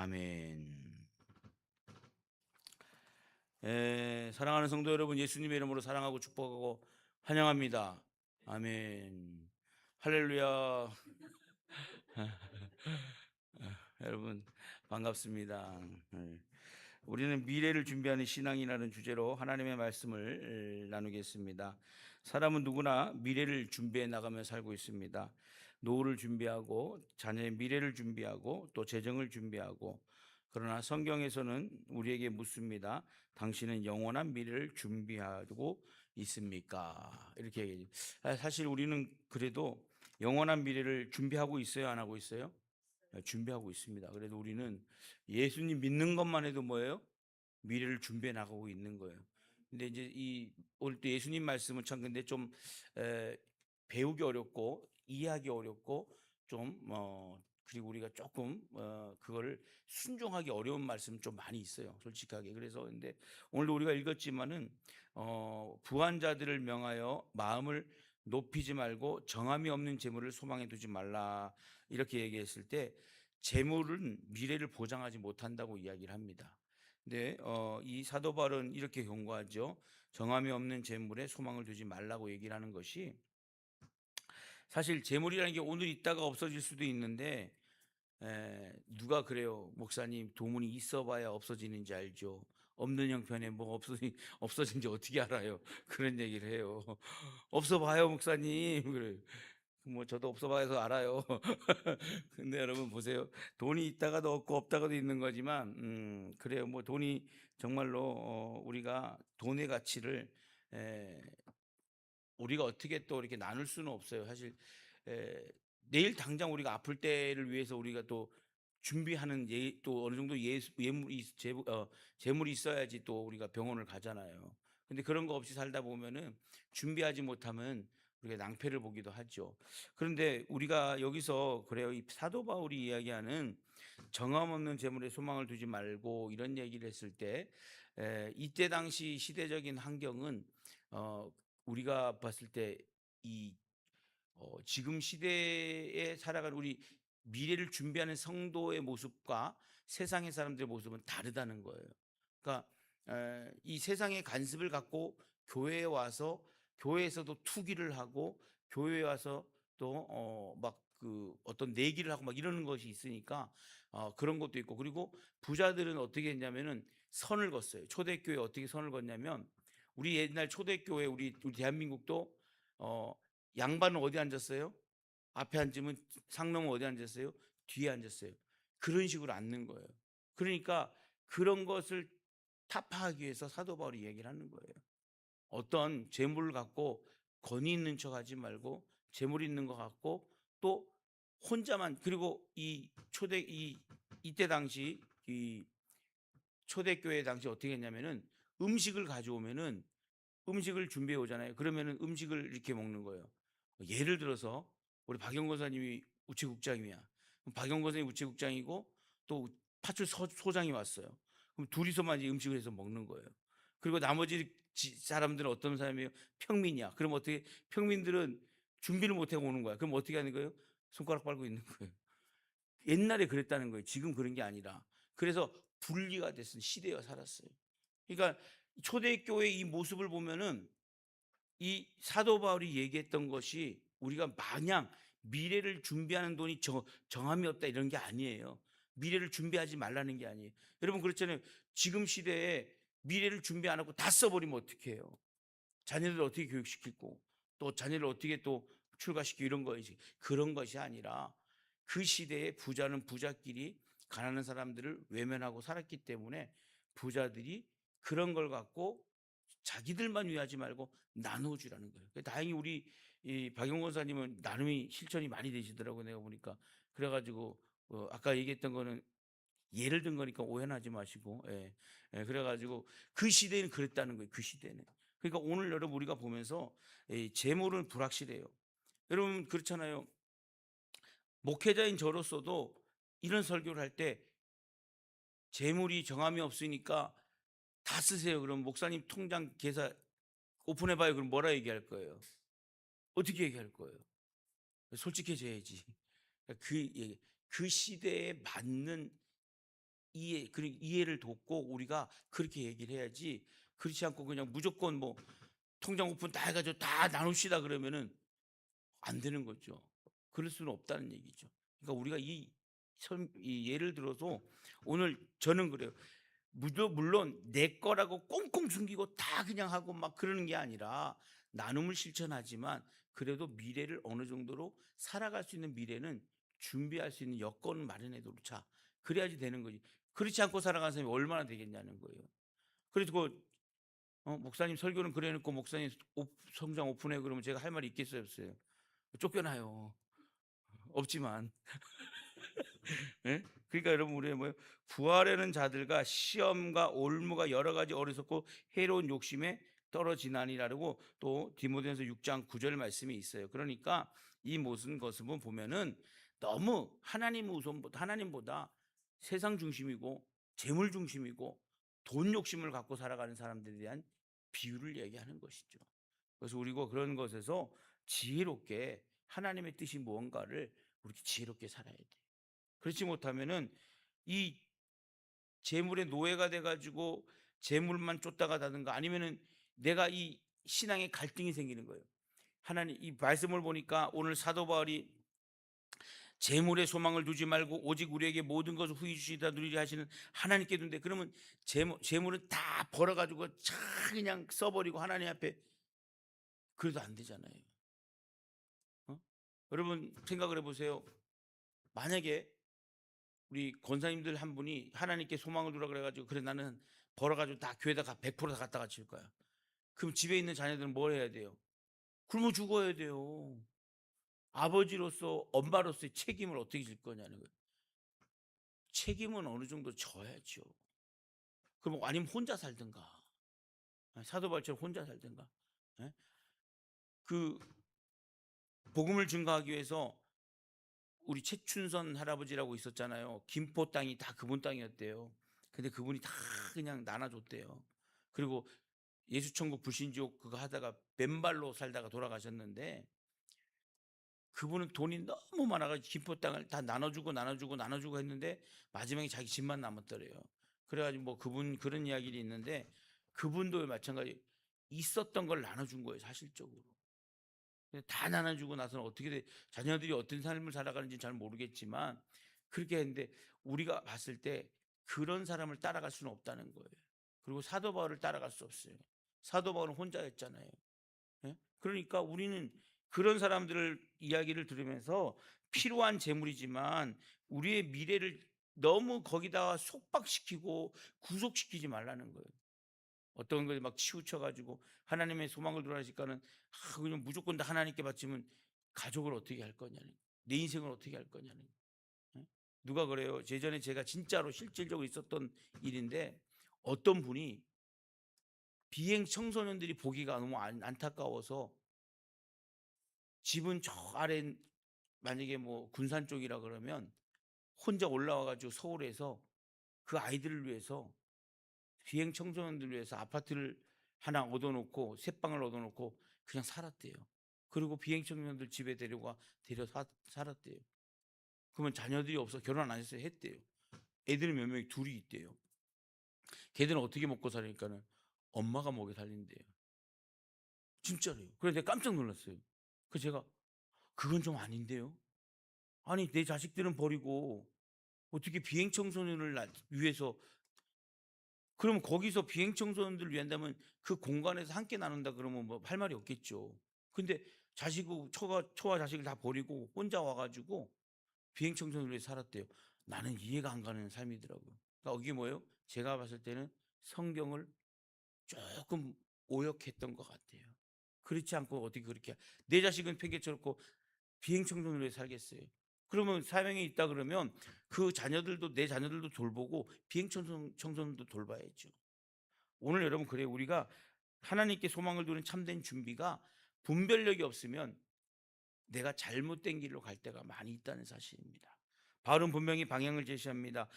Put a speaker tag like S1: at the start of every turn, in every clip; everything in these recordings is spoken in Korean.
S1: 아멘. 사랑하는 성도 여러분, 예수님의 이름으로 사랑하고 축복하고 환영합니다. 아멘. 할렐루야. 여러분 반갑습니다. 우리는 미래를 준비하는 신앙이라는 주제로 하나님의 말씀을 나누겠습니다. 사람은 누구나 미래를 준비해 나가며 살고 있습니다. 노후를 준비하고 자녀의 미래를 준비하고 또 재정을 준비하고, 그러나 성경에서는 우리에게 묻습니다. 당신은 영원한 미래를 준비하고 있습니까? 이렇게 얘기해요. 사실 우리는 그래도 영원한 미래를 준비하고 있어요, 안 하고 있어요? 준비하고 있습니다. 그래도 우리는 예수님 믿는 것만 해도 뭐예요? 미래를 준비해 나가고 있는 거예요. 근데 이제 이 오늘 또 예수님 말씀은 참 근데 좀 에, 배우기 어렵고 이해하기 어렵고 좀 그리고 우리가 조금 그거를 순종하기 어려운 말씀 좀 많이 있어요, 솔직하게. 그래서 근데 오늘도 우리가 읽었지만은 부한 자들을 명하여 마음을 높이지 말고 정함이 없는 재물을 소망해 두지 말라, 이렇게 얘기했을 때 재물은 미래를 보장하지 못한다고 이야기를 합니다. 근데 이 사도 바울은 이렇게 경고하죠. 정함이 없는 재물에 소망을 두지 말라고 얘기를 하는 것이, 사실 재물이라는 게 오늘 있다가 없어질 수도 있는데, 누가 그래요? 목사님, 돈이 있어봐야 없어지는지 알죠? 없는 형편에 뭐 없어진지 어떻게 알아요? 그런 얘기를 해요. 없어봐요, 목사님. 그래. 뭐 저도 없어봐서 알아요. 근데 여러분 보세요. 돈이 있다가도 없고 없다가도 있는 거지만, 그래요. 뭐 돈이 정말로 우리가 돈의 가치를 에, 우리가 어떻게 또 이렇게 나눌 수는 없어요. 사실 에, 내일 당장 우리가 아플 때를 위해서 우리가 또 준비하는 또 어느 정도 재물이 있어야지 또 우리가 병원을 가잖아요. 근데 그런 거 없이 살다 보면은 준비하지 못하면 우리가 낭패를 보기도 하죠. 그런데 우리가 여기서 그래요. 이 사도 바울이 이야기하는 정함 없는 재물에 소망을 두지 말고 이런 얘기를 했을 때, 이때 당시 시대적인 환경은 우리가 봤을 때 이 지금 시대에 살아가는 우리 미래를 준비하는 성도의 모습과 세상의 사람들의 모습은 다르다는 거예요. 그러니까 이 세상의 관습을 갖고 교회에 와서 교회에서도 투기를 하고 교회에 와서 또 막 그 어떤 내기를 하고 막 이러는 것이 있으니까 그런 것도 있고, 그리고 부자들은 어떻게 했냐면은 선을 걷어요. 초대교회 어떻게 선을 걷냐면, 우리 옛날 초대교회 우리 대한민국도 양반은 어디 앉았어요? 앞에 앉으면, 상놈은 어디 앉았어요? 뒤에 앉았어요. 그런 식으로 앉는 거예요. 그러니까 그런 것을 타파하기 위해서 사도 바울이 얘기를 하는 거예요. 어떤 재물을 갖고 권위 있는 척 하지 말고 재물 있는 것 같고 또 혼자만, 그리고 이때 당시 이 초대교회 당시 어떻게 했냐면은 음식을 가져오면은 음식을 준비해 오잖아요. 그러면은 음식을 이렇게 먹는 거예요. 예를 들어서 우리 박영건 사님이 우체국장이야. 그럼 박영건 사님이 우체국장이고 또 파출 소장이 왔어요. 그럼 둘이서만 이제 음식을 해서 먹는 거예요. 그리고 나머지 사람들은 어떤 사람이에요? 평민이야. 그럼 어떻게, 평민들은 준비를 못 하고 오는 거야. 그럼 어떻게 하는 거예요? 손가락 빨고 있는 거예요. 옛날에 그랬다는 거예요. 지금 그런 게 아니라. 그래서 분리가 됐은 시대와 살았어요. 그러니까 초대교회 이 모습을 보면은 이 사도 바울이 얘기했던 것이 우리가 마냥 미래를 준비하는 돈이 정함이 없다 이런 게 아니에요. 미래를 준비하지 말라는 게 아니에요. 여러분 그렇잖아요. 지금 시대에 미래를 준비 안 하고 다 써버리면 어떻게 해요? 자녀들 어떻게 교육시키고 또 자녀를 어떻게 또 출가시키고 이런 거지. 그런 것이 아니라 그 시대에 부자는 부자끼리 가난한 사람들을 외면하고 살았기 때문에 부자들이 그런 걸 갖고 자기들만 위하지 말고 나눠주라는 거예요. 다행히 우리 이 박영건 사님은 나름이 실천이 많이 되시더라고요. 내가 보니까. 그래가지고 아까 얘기했던 거는 예를 든 거니까 오해하지 마시고, 그래가지고 그 시대에는 그랬다는 거예요. 그 시대는. 그러니까 오늘 여러분 우리가 보면서 재물은 불확실해요. 여러분 그렇잖아요. 목회자인 저로서도 이런 설교를 할 때 재물이 정함이 없으니까 다 쓰세요. 그럼 목사님 통장 계좌 오픈해봐요. 그럼 뭐라 얘기할 거예요? 어떻게 얘기할 거예요? 솔직해져야지. 그 시대에 맞는 이해를 돕고 우리가 그렇게 얘기를 해야지, 그렇지 않고 그냥 무조건 뭐 통장 오픈 다 해가지고 다 나눕시다 그러면은 안 되는 거죠. 그럴 수는 없다는 얘기죠. 그러니까 우리가 이 예를 들어서 오늘 저는 그래요. 물론 내 거라고 꽁꽁 숨기고 다 그냥 하고 막 그러는 게 아니라 나눔을 실천하지만 그래도 미래를 어느 정도로 살아갈 수 있는 미래는 준비할 수 있는 여건을 마련해 놓자. 그래야지 되는 거지. 그렇지 않고 살아가는 사람이 얼마나 되겠냐는 거예요. 그래서 목사님 설교는 그래 놓고 목사님 성장 오픈해 그러면 제가 할 말이 있겠어요, 없어요? 쫓겨나요. 없지만. 예? 그러니까 여러분 우리 뭐예요? 부활하는 자들과 시험과 올무가 여러 가지 어리석고 해로운 욕심에 떨어지나니라고 또 디모데전서 6장 9절 말씀이 있어요. 그러니까 이 모든 것을 보면은 너무 하나님보다 세상 중심이고 재물 중심이고 돈 욕심을 갖고 살아가는 사람들에 대한 비유를 얘기하는 것이죠. 그래서 우리가 그런 것에서 지혜롭게 하나님의 뜻이 무언가를 우리 지혜롭게 살아야 돼. 그렇지 못하면은 이 재물의 노예가 돼 가지고 재물만 쫓다가다든가 아니면은 내가 이 신앙에 갈등이 생기는 거예요. 하나님 이 말씀을 보니까 오늘 사도 바울이 재물에 소망을 두지 말고 오직 우리에게 모든 것을 후히 주시다 누리게 하시는 하나님께 두는데, 그러면 재물은 다 벌어 가지고 차 그냥 써 버리고 하나님 앞에 그래도 안 되잖아요. 어? 여러분 생각을 해 보세요. 만약에 우리 권사님들 한 분이 하나님께 소망을 두라 그래 가지고 그래 나는 벌어 가지고 다 교회에다가 100%다 갖다가 칠 거야. 그럼 집에 있는 자녀들은 뭘 해야 돼요? 굶어 죽어야 돼요. 아버지로서 엄마로서의 책임을 어떻게 질 거냐는 거예요. 책임은 어느 정도 져야죠. 그럼 아니면 혼자 살든가. 사도 바울처럼 혼자 살든가. 예? 그 복음을 증거하기 위해서 우리 최춘선 할아버지라고 있었잖아요. 김포 땅이 다 그분 땅이었대요. 근데 그분이 다 그냥 나눠줬대요. 그리고 예수천국 불신지옥 그거 하다가 맨발로 살다가 돌아가셨는데, 그분은 돈이 너무 많아가지고 김포 땅을 다 나눠주고 했는데 마지막에 자기 집만 남았더래요. 그래가지고 뭐 그분 그런 이야기도 있는데, 그분도 마찬가지 있었던 걸 나눠준 거예요, 사실적으로. 다 나눠주고 나서는 어떻게 돼, 자녀들이 어떤 삶을 살아가는지 잘 모르겠지만 그렇게 했는데, 우리가 봤을 때 그런 사람을 따라갈 수는 없다는 거예요. 그리고 사도 바울을 따라갈 수 없어요. 사도 바울은 혼자였잖아요. 예? 그러니까 우리는 그런 사람들을 이야기를 들으면서 필요한 재물이지만 우리의 미래를 너무 거기다가 속박시키고 구속시키지 말라는 거예요. 어떤 걸 막 치우쳐가지고 하나님의 소망을 두라니까는 그냥 무조건 다 하나님께 바치면 가족을 어떻게 할 거냐는, 내 인생을 어떻게 할 거냐는. 예? 누가 그래요? 예전에 제가 진짜로 실질적으로 있었던 일인데, 어떤 분이 비행 청소년들이 보기가 너무 안타까워서 집은 저 아래 만약에 뭐 군산 쪽이라 그러면 혼자 올라와 가지고 서울에서 그 아이들을 위해서 비행 청소년들을 위해서 아파트를 하나 얻어놓고 새 방을 얻어놓고 그냥 살았대요. 그리고 비행 청소년들 집에 살았대요. 그러면 자녀들이 없어 결혼 안 했어요, 했대요. 애들은 몇 명이 둘이 있대요. 걔들은 어떻게 먹고 살니까는 엄마가 먹여 살린대요. 진짜로요. 그래서 내가 깜짝 놀랐어요. 그래서 제가 그건 좀 아닌데요. 아니 내 자식들은 버리고 어떻게 비행 청소년을 위해서, 그러면 거기서 비행 청소년들을 위한다면 그 공간에서 함께 나눈다 그러면 뭐 할 말이 없겠죠. 근데 자식을 초와 자식을 다 버리고 혼자 와 가지고 비행 청소년을 위해 살았대요. 나는 이해가 안 가는 삶이더라고요. 그러니까 이게 뭐예요? 제가 봤을 때는 성경을 조금 오역했던 것 같아요. 그렇지 않고 어떻게 그렇게 내 자식은 팽개쳐놓고 비행 청소년을 위해 살겠어요. 그러면 사명이 있다 그러면 그 자녀들도, 내 자녀들도 돌보고 비행 청소년도 돌봐야죠. 오늘 여러분 그래요. 우리가 하나님께 소망을 두는 참된 준비가 분별력이 없으면 내가 잘못된 길로 갈 때가 많이 있다는 사실입니다. 바울은 분명히 방향을 제시합니다.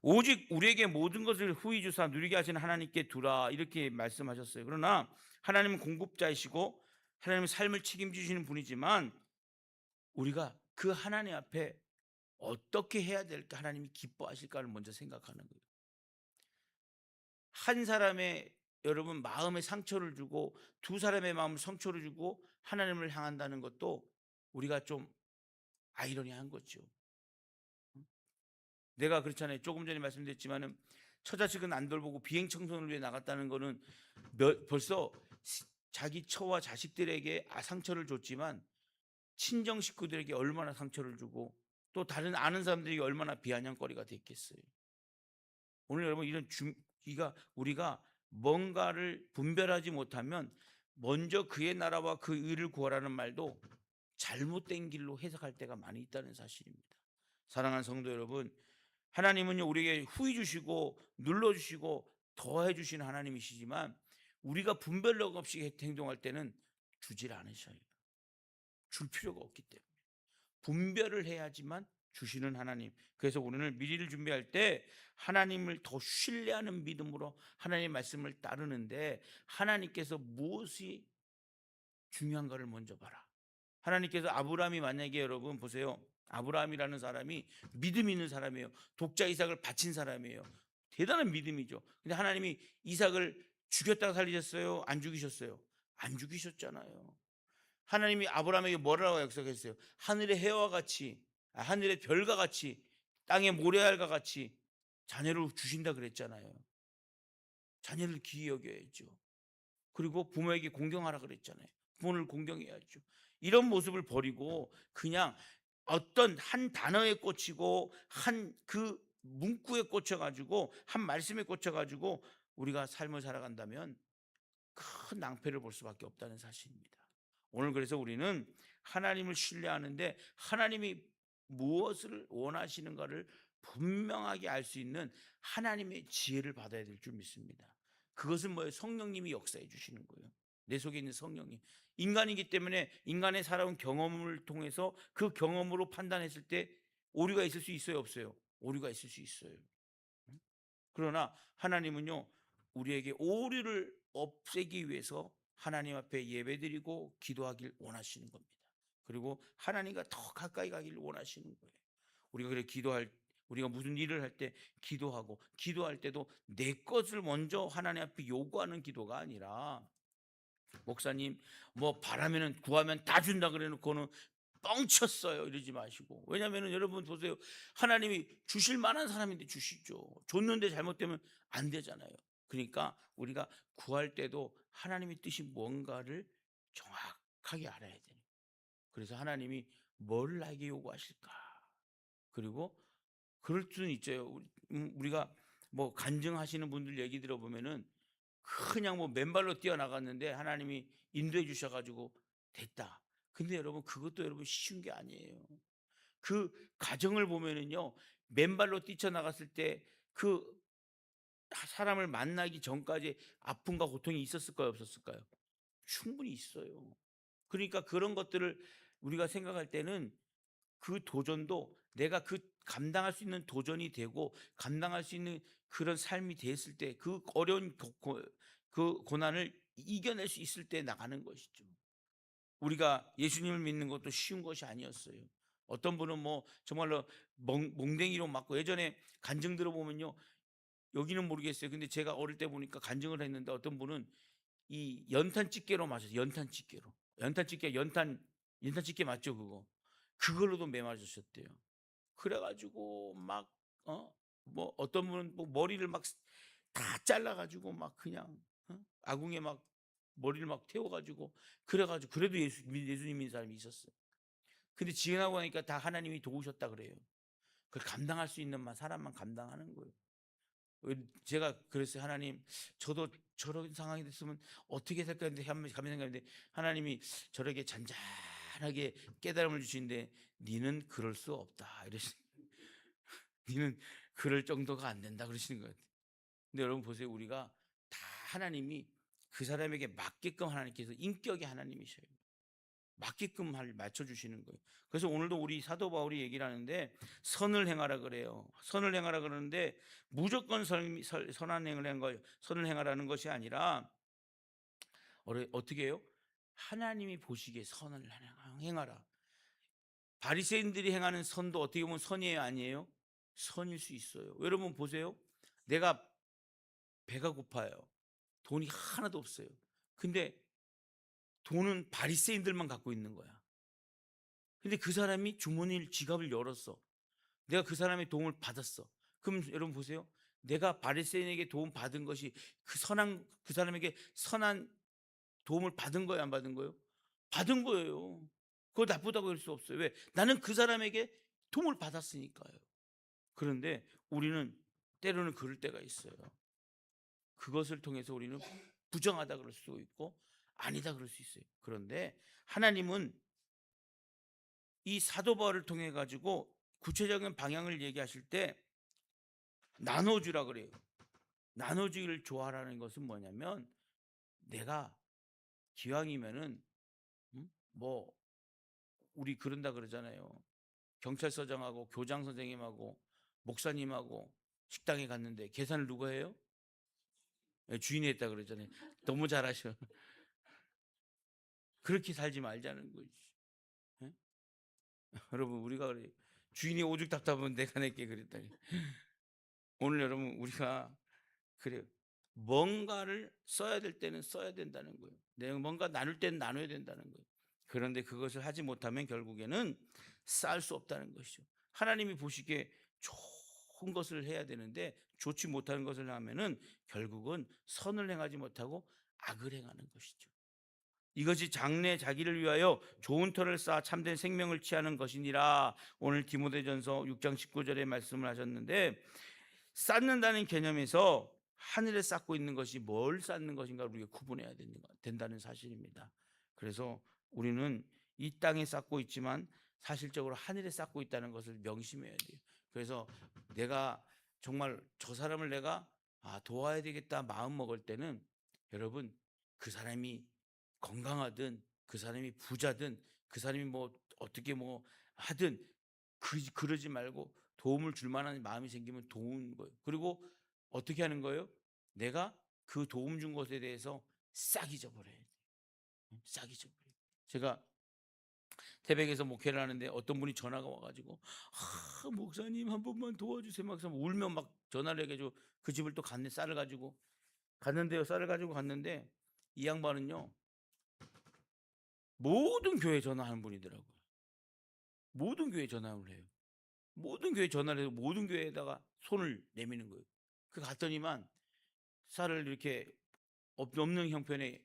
S1: 오직 우리에게 모든 것을 후히 주사 누리게 하시는 하나님께 두라, 이렇게 말씀하셨어요. 그러나 하나님은 공급자이시고 하나님은 삶을 책임지시는 분이지만 우리가 그 하나님 앞에 어떻게 해야 될까 하나님이 기뻐하실까를 먼저 생각하는 거예요. 한 사람의 여러분 마음에 상처를 주고 두 사람의 마음에 상처를 주고 하나님을 향한다는 것도 우리가 좀 아이러니한 거죠. 내가 그렇잖아요. 조금 전에 말씀드렸지만은 처자식은 안 돌보고 비행 청소를 위해 나갔다는 거는 벌써 자기 처와 자식들에게 상처를 줬지만 친정 식구들에게 얼마나 상처를 주고 또 다른 아는 사람들에게 얼마나 비아냥거리가 됐겠어요. 오늘 여러분 이런 우리가 뭔가를 분별하지 못하면 먼저 그의 나라와 그 의를 구하라는 말도 잘못된 길로 해석할 때가 많이 있다는 사실입니다. 사랑하는 성도 여러분, 하나님은요 우리에게 후히 주시고 눌러 주시고 더해 주시는 하나님이시지만 우리가 분별력 없이 행동할 때는 주질 않으셔요. 줄 필요가 없기 때문에 분별을 해야지만 주시는 하나님. 그래서 우리는 미리를 준비할 때 하나님을 더 신뢰하는 믿음으로 하나님의 말씀을 따르는데 하나님께서 무엇이 중요한가를 먼저 봐라. 하나님께서 아브라함이 만약에 여러분 보세요. 아브라함이라는 사람이 믿음 있는 사람이에요. 독자 이삭을 바친 사람이에요. 대단한 믿음이죠. 근데 하나님이 이삭을 죽였다가 살리셨어요? 안 죽이셨어요? 안 죽이셨잖아요. 하나님이 아브라함에게 뭐라고 약속했어요? 하늘의 해와 같이 하늘의 별과 같이 땅의 모래알과 같이 자녀를 주신다 그랬잖아요. 자녀를 귀히 여겨야죠. 그리고 부모에게 공경하라 그랬잖아요. 부모를 공경해야죠. 이런 모습을 버리고 그냥 어떤 한 단어에 꽂히고 한 그 문구에 꽂혀 가지고 한 말씀에 꽂혀 가지고 우리가 삶을 살아간다면 큰 낭패를 볼 수밖에 없다는 사실입니다. 오늘 그래서 우리는 하나님을 신뢰하는데 하나님이 무엇을 원하시는가를 분명하게 알 수 있는 하나님의 지혜를 받아야 될 줄 믿습니다. 그것은 뭐예요? 성령님이 역사해 주시는 거예요. 내 속에 있는 성령님. 인간이기 때문에 인간의 살아온 경험을 통해서 그 경험으로 판단했을 때 오류가 있을 수 있어요, 없어요? 오류가 있을 수 있어요. 그러나 하나님은요 우리에게 오류를 없애기 위해서 하나님 앞에 예배드리고 기도하길 원하시는 겁니다. 그리고 하나님과 더 가까이 가기를 원하시는 거예요. 우리가 무슨 일을 할 때 기도할 때도 내 것을 먼저 하나님 앞에 요구하는 기도가 아니라 목사님 뭐 바라면은 구하면 다 준다 그래 놓고는 뻥쳤어요 이러지 마시고. 왜냐하면 여러분 보세요. 하나님이 주실 만한 사람인데 주시죠. 줬는데 잘못되면 안 되잖아요. 그러니까 우리가 구할 때도 하나님의 뜻이 뭔가를 정확하게 알아야 돼요. 그래서 하나님이 뭘 나에게 요구하실까. 그리고 그럴 수는 있죠. 우리가 뭐 간증하시는 분들 얘기 들어보면은 그냥 뭐 맨발로 뛰어나갔는데 하나님이 인도해 주셔가지고 됐다. 근데 여러분 그것도 여러분 쉬운 게 아니에요. 그 가정을 보면은요 맨발로 뛰쳐나갔을 때 그 사람을 만나기 전까지 아픔과 고통이 있었을까요, 없었을까요? 충분히 있어요. 그러니까 그런 것들을 우리가 생각할 때는 그 도전도 내가 그 감당할 수 있는 도전이 되고 감당할 수 있는 그런 삶이 됐을 때 그 어려운 그 고난을 이겨낼 수 있을 때 나가는 것이죠. 우리가 예수님을 믿는 것도 쉬운 것이 아니었어요. 어떤 분은 뭐 정말로 몽댕이로 맞고 예전에 간증 들어보면요. 여기는 모르겠어요. 근데 제가 어릴 때 보니까 간증을 했는데 어떤 분은 이 연탄 집게로 맞았어요. 연탄 집게로. 연탄 집게 맞죠, 그거. 그걸로도 매 맞으셨대요. 그래 가지고 막 뭐 어떤 분은 뭐 머리를 막 다 잘라 가지고 막 그냥 아궁이에 막 머리를 막 태워 가지고 그래 가지고 그래도 예수님 믿는 사람이 있었어요. 근데 지나고 나니까 다 하나님이 도우셨다 그래요. 그걸 감당할 수 있는 사람만 감당하는 거예요. 제가 그랬어요. 하나님, 저도 저런 상황이 됐으면 어떻게 살까 했는데 가만히 생각했는데 하나님이 저에게 잔잔하게 깨달음을 주시는데 니는 그럴 수 없다 이러시. 니는 그럴 정도가 안 된다 그러시는 것 같아요. 근데 여러분 보세요. 우리가 다 하나님이 그 사람에게 맞게끔 하나님께서 인격의 하나님이셔요. 맞게끔 맞춰주시는 거예요. 그래서 오늘도 우리 사도 바울이 얘기를 하는데 선을 행하라 그래요. 선을 행하라 그러는데 무조건 선한 행을 한 거예요. 선을 행하라는 것이 아니라 어떻게 해요? 하나님이 보시기에 선을 행하라. 바리새인들이 행하는 선도 어떻게 보면 선이에요, 아니에요? 선일 수 있어요. 여러분 보세요. 내가 배가 고파요. 돈이 하나도 없어요. 근데 돈은 바리새인들만 갖고 있는 거야. 근데 그 사람이 주머니 지갑을 열었어. 내가 그 사람의 도움을 받았어. 그럼 여러분 보세요. 내가 바리새인에게 도움 받은 것이 그 사람에게 선한 도움을 받은 거예요, 안 받은 거예요? 받은 거예요. 그거 나쁘다고 할 수 없어요. 왜? 나는 그 사람에게 도움을 받았으니까요. 그런데 우리는 때로는 그럴 때가 있어요. 그것을 통해서 우리는 부정하다 그럴 수도 있고 아니다 그럴 수 있어요. 그런데 하나님은 이 사도 바울을 통해 가지고 구체적인 방향을 얘기하실 때 나눠주라 그래요. 나눠주기를 좋아하라는 것은 뭐냐면 내가 기왕이면은 뭐 우리 그런다 그러잖아요. 경찰서장하고 교장 선생님하고 목사님하고 식당에 갔는데 계산을 누가 해요? 예, 주인이 했다 그러잖아요. 너무 잘하셔. 그렇게 살지 말자는 거지. 예? 여러분 우리가 그래 주인이 오죽 답답하면 내가 낼게 그랬다니. 오늘 여러분 우리가 그래요. 뭔가를 써야 될 때는 써야 된다는 거예요. 내가 뭔가 나눌 때는 나눠야 된다는 거예요. 그런데 그것을 하지 못하면 결국에는 쌓을 수 없다는 것이죠. 하나님이 보시기에 좋은 것을 해야 되는데 좋지 못하는 것을 하면은 결국은 선을 행하지 못하고 악을 행하는 것이죠. 이것이 장래 자기를 위하여 좋은 터를 쌓아 참된 생명을 취하는 것이니라. 오늘 디모데전서 6장 19절에 말씀을 하셨는데 쌓는다는 개념에서 하늘에 쌓고 있는 것이 뭘 쌓는 것인가 우리가 구분해야 된다는 사실입니다. 그래서 우리는 이 땅에 쌓고 있지만 사실적으로 하늘에 쌓고 있다는 것을 명심해야 돼요. 그래서 내가 정말 저 사람을 내가 도와야 되겠다 마음 먹을 때는 여러분 그 사람이 건강하든 그 사람이 부자든 그 사람이 뭐 어떻게 뭐 하든 그러지 말고 도움을 줄 만한 마음이 생기면 도우는 거예요. 그리고 어떻게 하는 거예요? 내가 그 도움 준 것에 대해서 싹 잊어버려야 돼요. 싹 잊어버려요. 제가 태백에서 목회를 하는데 어떤 분이 전화가 와가지고 목사님 한 번만 도와주세요. 막 울며 막 전화를 해가지고 그 집을 또 갔네. 쌀을 가지고 갔는데요. 쌀을 가지고 갔는데 이 양반은요. 모든 교회 전화하는 분이더라고요. 모든 교회 전화를 해요. 모든 교회 전화를 해서 모든 교회에다가 손을 내미는 거예요. 그 갔더니만 쌀을 이렇게 없는 형편에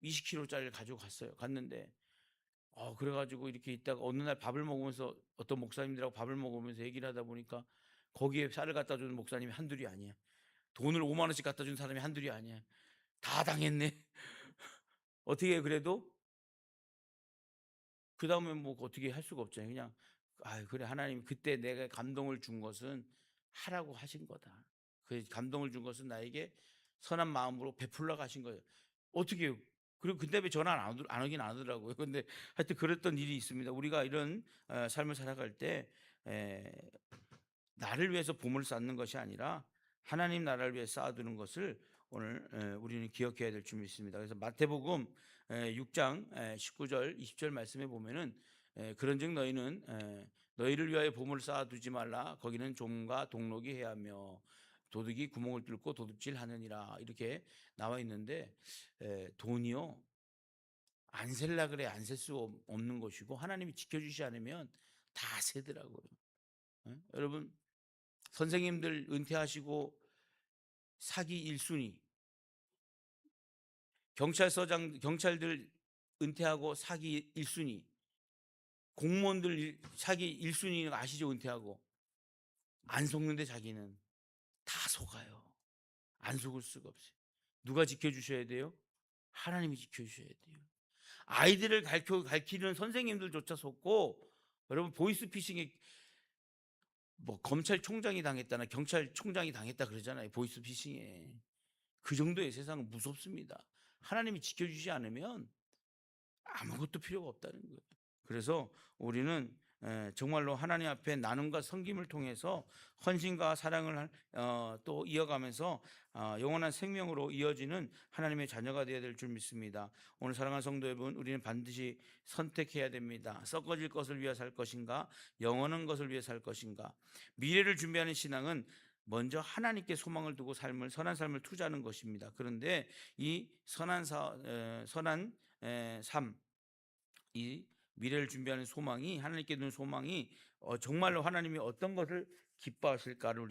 S1: 20kg짜리를 가지고 갔어요. 갔는데 그래가지고 이렇게 있다가 어느 날 밥을 먹으면서 어떤 목사님들하고 밥을 먹으면서 얘기를 하다 보니까 거기에 쌀을 갖다 주는 목사님이 한둘이 아니야. 돈을 5만 원씩 갖다 준 사람이 한둘이 아니야. 다 당했네. 어떻게 그래도 그 다음에 뭐 어떻게 할 수가 없잖아요. 그냥 그래 하나님 그때 내가 감동을 준 것은 하라고 하신 거다. 그 감동을 준 것은 나에게 선한 마음으로 베풀러 가신 거예요. 어떻게 해요? 그리고 그때 왜 전화 안 하긴 안 하더라고요. 근데 하여튼 그랬던 일이 있습니다. 우리가 이런 삶을 살아갈 때 에, 나를 위해서 보물 쌓는 것이 아니라 하나님 나라를 위해 쌓아두는 것을 오늘 우리는 기억해야 될 줄 믿습니다. 그래서 마태복음 6장 19절 20절 말씀에 보면은 그런즉 너희는 너희를 위하여 보물을 쌓아두지 말라. 거기는 좀과 동록이 해하며 도둑이 구멍을 뚫고 도둑질하느니라 이렇게 나와 있는데 돈이요 안 셀라 그래 안 셀 수 없는 것이고 하나님이 지켜주시 않으면 다 새더라고요. 여러분 선생님들 은퇴하시고 사기 1순위, 경찰들 은퇴하고 사기 1순위, 공무원들 사기 1순위 아시죠? 은퇴하고 안 속는데 자기는 다 속아요. 안 속을 수가 없어요. 누가 지켜주셔야 돼요? 하나님이 지켜주셔야 돼요. 아이들을 가르치는 선생님들조차 속고 여러분 보이스피싱에 뭐 검찰총장이 당했다나 경찰총장이 당했다 그러잖아요. 보이스피싱에 그 정도의 세상은 무섭습니다. 하나님이 지켜주지 않으면 아무것도 필요가 없다는 거예요. 그래서 우리는 정말로 하나님 앞에 나눔과 섬김을 통해서 헌신과 사랑을 또 이어가면서 영원한 생명으로 이어지는 하나님의 자녀가 되어야 될 줄 믿습니다. 오늘 사랑하는 성도 여러분, 우리는 반드시 선택해야 됩니다. 썩어질 것을 위해 살 것인가, 영원한 것을 위해 살 것인가. 미래를 준비하는 신앙은 먼저 하나님께 소망을 두고 선한 삶을 투자하는 것입니다. 그런데 이 선한 삶, 이 미래를 준비하는 소망이, 하나님께 두는 소망이 정말로 하나님이 어떤 것을 기뻐하실까를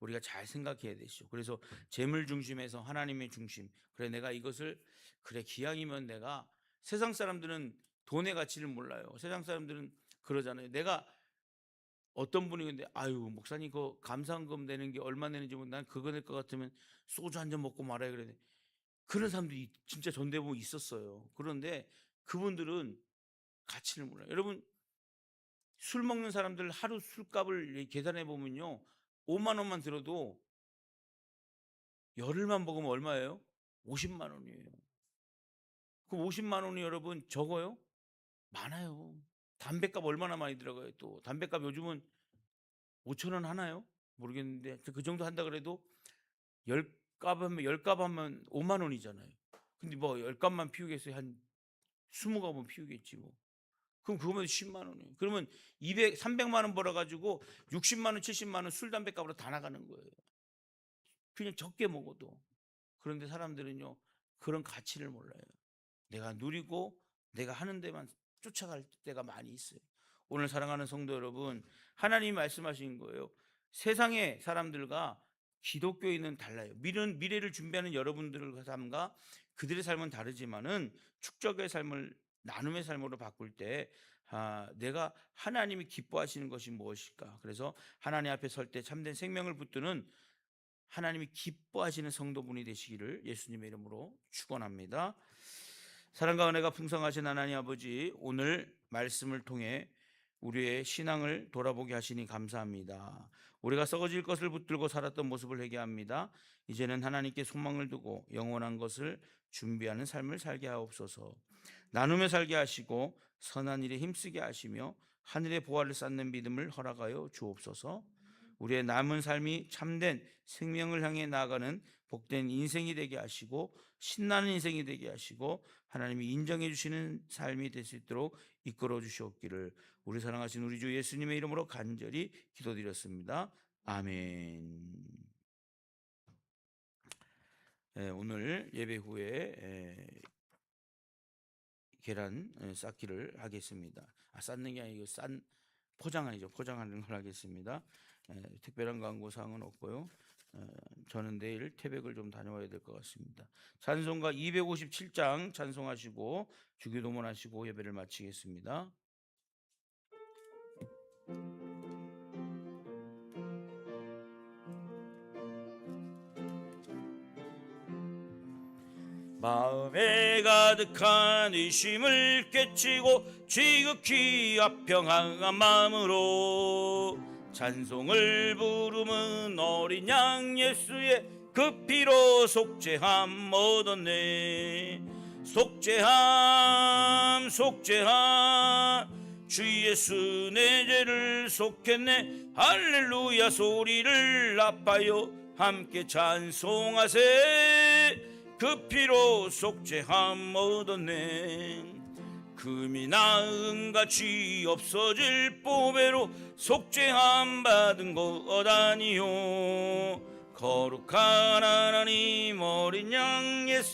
S1: 우리가 잘 생각해야 되죠. 그래서 재물 중심에서 하나님의 중심. 그래, 내가 이것을, 그래, 기왕이면 내가, 세상 사람들은 돈의 가치를 몰라요. 세상 사람들은 그러잖아요. 내가, 어떤 분이 근데 아유 목사님 그 감사헌금 내는 게 얼마 내는지 난 그거 낼 것 같으면 소주 한 잔 먹고 말아야 그래. 그런 사람들이 진짜 전대보면 있었어요. 그런데 그분들은 가치를 몰라요. 여러분, 술 먹는 사람들 하루 술값을 계산해 보면요, 5만 원만 들어도 열흘만 먹으면 얼마예요? 50만 원이에요. 그럼 50만 원이 여러분 적어요? 많아요. 담배값 얼마나 많이 들어가요. 또 담배값 요즘은 5천 원 하나요? 모르겠는데 그 정도 한다 그래도 열 갑 하면 5만 원이잖아요. 근데 뭐 열 갑만 피우겠어요? 한 20갑은 피우겠지 뭐. 그럼 그거면 10만 원이에요. 그러면 300만 원 벌어 가지고 60만 원, 70만 원 술 담배 값으로 다 나가는 거예요. 그냥 적게 먹어도. 그런데 사람들은요, 그런 가치를 몰라요. 내가 누리고 내가 하는 데만 쫓아갈 때가 많이 있어요. 오늘 사랑하는 성도 여러분, 하나님이 말씀하신 거예요. 세상의 사람들과 기독교인은 달라요. 미래를 준비하는 여러분들의 삶과 그들의 삶은 다르지만은 축적의 삶을 나눔의 삶으로 바꿀 때 내가 하나님이 기뻐하시는 것이 무엇일까? 그래서 하나님 앞에 설 때 참된 생명을 붙드는 하나님이 기뻐하시는 성도분이 되시기를 예수님의 이름으로 축원합니다. 사랑과 은혜가 풍성하신 하나님 아버지, 오늘 말씀을 통해 우리의 신앙을 돌아보게 하시니 감사합니다. 우리가 썩어질 것을 붙들고 살았던 모습을 회개합니다. 이제는 하나님께 소망을 두고 영원한 것을 준비하는 삶을 살게 하옵소서. 나누며 살게 하시고 선한 일에 힘쓰게 하시며 하늘의 보화를 쌓는 믿음을 허락하여 주옵소서. 우리의 남은 삶이 참된 생명을 향해 나아가는 복된 인생이 되게 하시고 신나는 인생이 되게 하시고 하나님이 인정해 주시는 삶이 될 수 있도록 이끌어 주시옵기를 우리 사랑하신 우리 주 예수님의 이름으로 간절히 기도드렸습니다. 아멘. 오늘 예배 후에 계란 쌓기를 하겠습니다. 쌓는 게 아니고 포장 아니죠. 포장하는 걸 하겠습니다. 특별한 광고 사항은 없고요. 저는 내일 태백을 좀 다녀와야 될 것 같습니다. 찬송가 257장 찬송하시고 주기도문하시고 예배를 마치겠습니다. 마음에 가득한 의심을 깨치고 지극히 화평한 마음으로 찬송을 부르는 어린 양 예수의 그 피로 속죄함 얻었네. 속죄함 주 예수 내 죄를 속했네. 할렐루야 소리를 높여 함께 찬송하세. 그 피로 속죄함 얻었네. 금이 나은 지 없어질 보배로 속죄함 받은 것 아니요. 거룩한 하나님 어린 양 예수